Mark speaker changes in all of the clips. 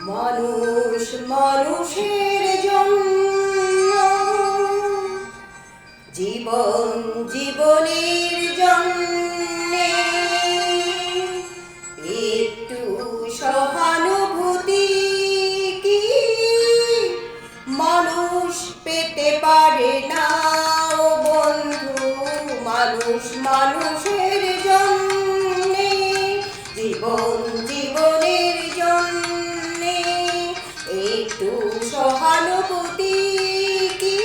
Speaker 1: মানুষ মানুষের জন্য, জীবন জীবনের জন্যে একটু সহানুভূতি কি মানুষ পেতে পারে না? ও বন্ধু, মানুষ মানুষের জন্যে, জীবন জীবনের জন্যে একটু সহানুভূতি কি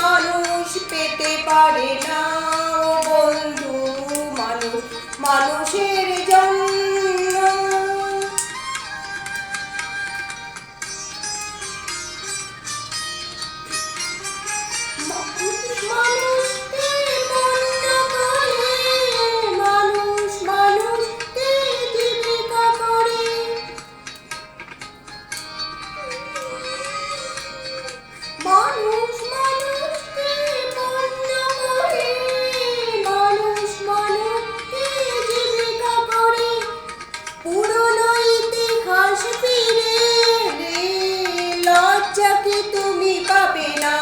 Speaker 1: মানুষ পেতে পারে না? ও বন্ধু, মানুষ মানুষের জন্য। তুমি পাবে না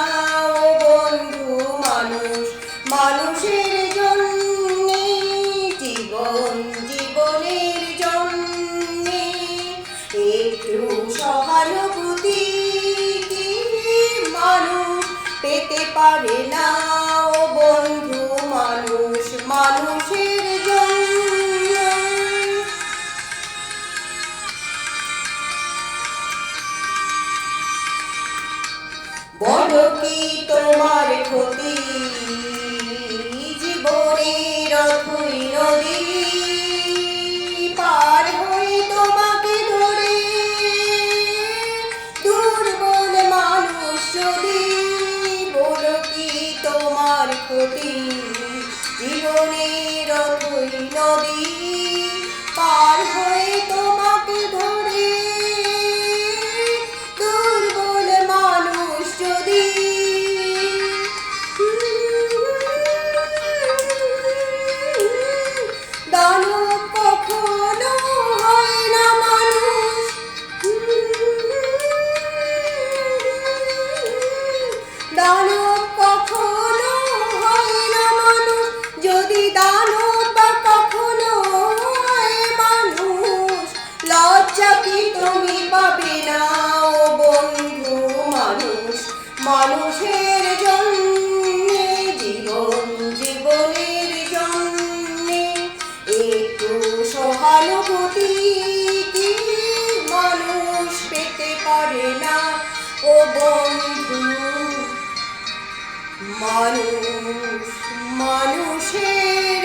Speaker 1: ও বন্ধু, মানুষ মানুষের জন্যে, জীবন জীবনের জন্যে একটু সহানুভূতি কি মানুষ পেতে পারে না? ও বন্ধু, মানুষ মানুষের জন্য। বড় কি তোমার ক্ষতি জীবনের অথই নদী পার হয়ে তোমাকে ধরে দুর্বল মানুষ যদি? বড় কি তোমার ক্ষতি জীবনের অথই নদী পার হয়ে তোমাকে ধরে দুর্বল মানুষ যদি? দানব কখনো হয় না মানুষ, দানব কখনো হয় না মানুষ, যদি দানব বা কখনো হয় মানুষ, লজ্জা কি তুমি পাবে না? ও বন্ধু, মানুষ মানুষের জন্যে, জীবন জীবনের জন্যে একটু সহানুভূতি কি মানুষ পেতে পারে না? ও বন্ধু, মানুষ মানুষের